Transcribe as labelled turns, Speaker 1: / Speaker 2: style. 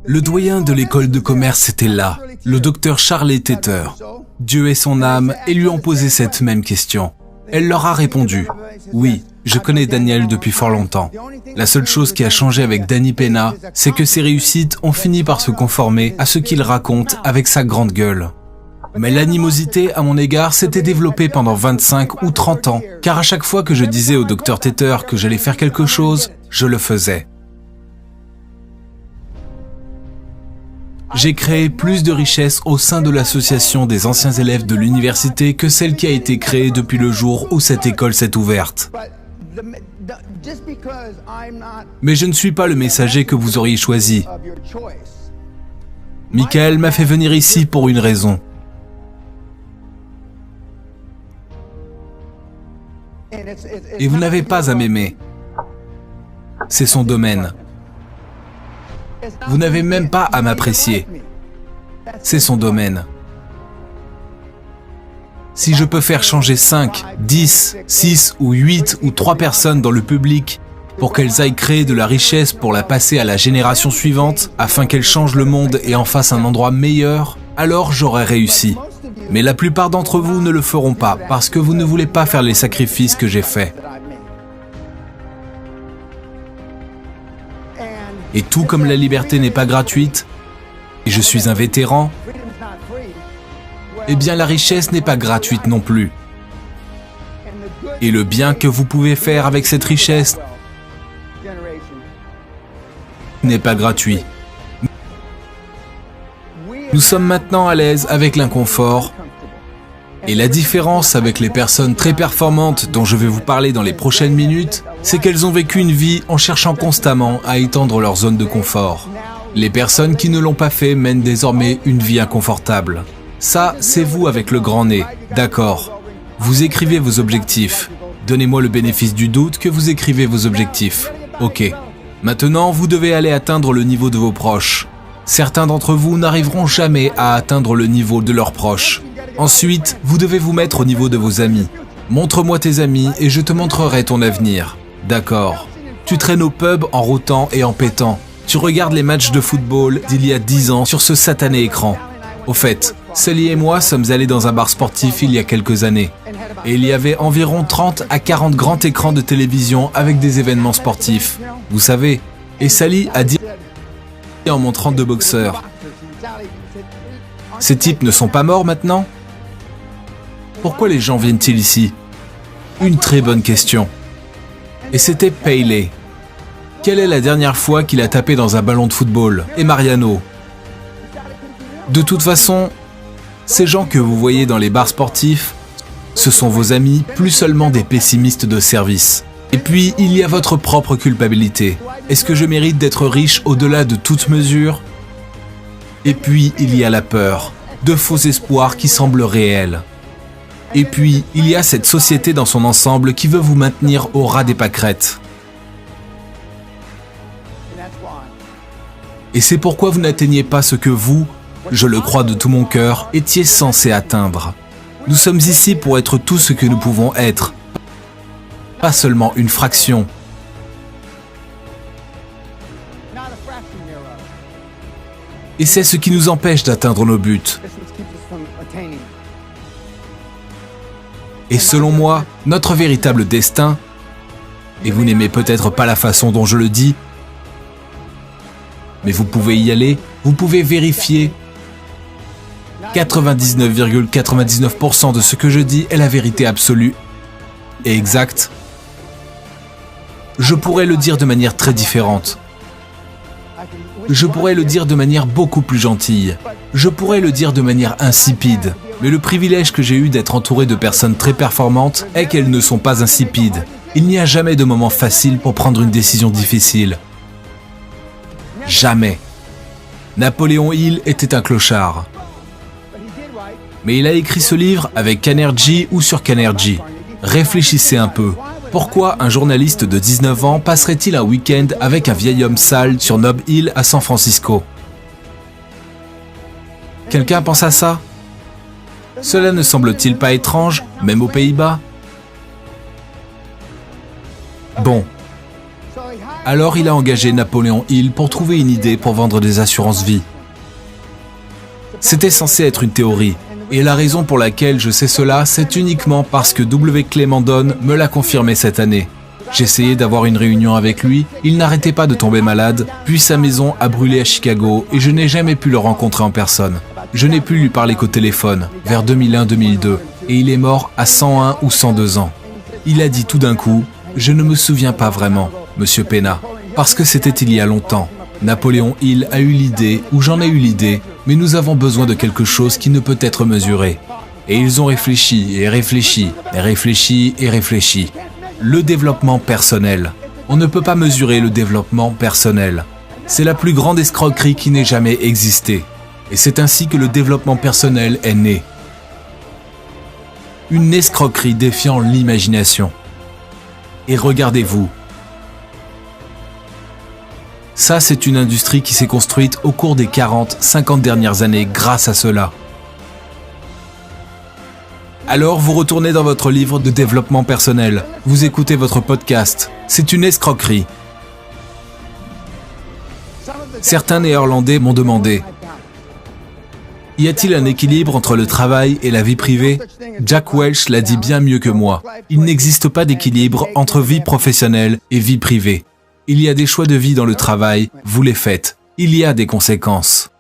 Speaker 1: Le doyen de l'école de commerce était là, le docteur Charlie Teeter. Dieu ait son âme, et lui ont posé cette même question. Elle leur a répondu, « Oui, je connais Daniel depuis fort longtemps. La seule chose qui a changé avec Danny Pena, c'est que ses réussites ont fini par se conformer à ce qu'il raconte avec sa grande gueule. Mais l'animosité à mon égard s'était développée pendant 25 ou 30 ans, car à chaque fois que je disais au docteur Teeter que j'allais faire quelque chose, je le faisais. J'ai créé plus de richesses au sein de l'association des anciens élèves de l'université que celle qui a été créée depuis le jour où cette école s'est ouverte. Mais je ne suis pas le messager que vous auriez choisi. Michael m'a fait venir ici pour une raison. Et vous n'avez pas à m'aimer. C'est son domaine. Vous n'avez même pas à m'apprécier. C'est son domaine. Si je peux faire changer 5, 10, 6 ou 8 ou 3 personnes dans le public pour qu'elles aillent créer de la richesse pour la passer à la génération suivante afin qu'elles changent le monde et en fassent un endroit meilleur, alors j'aurai réussi. Mais la plupart d'entre vous ne le feront pas parce que vous ne voulez pas faire les sacrifices que j'ai faits. Et tout comme la liberté n'est pas gratuite, et je suis un vétéran, eh bien la richesse n'est pas gratuite non plus. Et le bien que vous pouvez faire avec cette richesse n'est pas gratuit. Nous sommes maintenant à l'aise avec l'inconfort. Et la différence avec les personnes très performantes dont je vais vous parler dans les prochaines minutes, c'est qu'elles ont vécu une vie en cherchant constamment à étendre leur zone de confort. Les personnes qui ne l'ont pas fait mènent désormais une vie inconfortable. Ça, c'est vous avec le grand nez, d'accord. Vous écrivez vos objectifs. Donnez-moi le bénéfice du doute que vous écrivez vos objectifs. Ok. Maintenant, vous devez aller atteindre le niveau de vos proches. Certains d'entre vous n'arriveront jamais à atteindre le niveau de leurs proches. Ensuite, vous devez vous mettre au niveau de vos amis. Montre-moi tes amis et je te montrerai ton avenir. D'accord. Tu traînes au pub en rôtant et en pétant. Tu regardes les matchs de football d'il y a 10 ans sur ce satané écran. Au fait, Sally et moi sommes allés dans un bar sportif il y a quelques années. Et il y avait environ 30 à 40 grands écrans de télévision avec des événements sportifs. Vous savez, et Sally a dit en montrant 2 boxeurs. Ces types ne sont pas morts maintenant ? Pourquoi les gens viennent-ils ici ? Une très bonne question. Et c'était Pele. Quelle est la dernière fois qu'il a tapé dans un ballon de football ? Et Mariano ? De toute façon, ces gens que vous voyez dans les bars sportifs, ce sont vos amis, plus seulement des pessimistes de service. Et puis, il y a votre propre culpabilité. Est-ce que je mérite d'être riche au-delà de toute mesure ? Et puis, il y a la peur, de faux espoirs qui semblent réels. Et puis, il y a cette société dans son ensemble qui veut vous maintenir au ras des pâquerettes. Et c'est pourquoi vous n'atteignez pas ce que vous, je le crois de tout mon cœur, étiez censé atteindre. Nous sommes ici pour être tout ce que nous pouvons être, pas seulement une fraction. Et c'est ce qui nous empêche d'atteindre nos buts. Et selon moi, notre véritable destin, et vous n'aimez peut-être pas la façon dont je le dis, mais vous pouvez y aller, vous pouvez vérifier. 99,99% de ce que je dis est la vérité absolue et exacte. Je pourrais le dire de manière très différente. Je pourrais le dire de manière beaucoup plus gentille. Je pourrais le dire de manière insipide. Mais le privilège que j'ai eu d'être entouré de personnes très performantes est qu'elles ne sont pas insipides. Il n'y a jamais de moment facile pour prendre une décision difficile. Jamais. Napoléon Hill était un clochard. Mais il a écrit ce livre avec Kanergy ou sur Kanergy. Réfléchissez un peu. Pourquoi un journaliste de 19 ans passerait-il un week-end avec un vieil homme sale sur Nob Hill à San Francisco ? Quelqu'un pense à ça ? Cela ne semble-t-il pas étrange, même aux Pays-Bas ? Bon. Alors il a engagé Napoléon Hill pour trouver une idée pour vendre des assurances vie. C'était censé être une théorie, et la raison pour laquelle je sais cela, c'est uniquement parce que W. Clement Donne me l'a confirmé cette année. J'essayais d'avoir une réunion avec lui, il n'arrêtait pas de tomber malade, puis sa maison a brûlé à Chicago et je n'ai jamais pu le rencontrer en personne. Je n'ai pu lui parler qu'au téléphone, vers 2001-2002, et il est mort à 101 ou 102 ans. Il a dit tout d'un coup, « Je ne me souviens pas vraiment, Monsieur Pena, parce que c'était il y a longtemps. Napoléon Hill a eu l'idée, ou j'en ai eu l'idée, mais nous avons besoin de quelque chose qui ne peut être mesuré. » Et ils ont réfléchi, et réfléchi, et réfléchi, et réfléchi. Le développement personnel. On ne peut pas mesurer le développement personnel. C'est la plus grande escroquerie qui n'ait jamais existé. Et c'est ainsi que le développement personnel est né. Une escroquerie défiant l'imagination. Et regardez-vous. Ça, c'est une industrie qui s'est construite au cours des 40-50 dernières années grâce à cela. Alors, vous retournez dans votre livre de développement personnel. Vous écoutez votre podcast. C'est une escroquerie. Certains Néerlandais m'ont demandé « Y a-t-il un équilibre entre le travail et la vie privée ?» Jack Welch l'a dit bien mieux que moi. Il n'existe pas d'équilibre entre vie professionnelle et vie privée. Il y a des choix de vie dans le travail, vous les faites. Il y a des conséquences.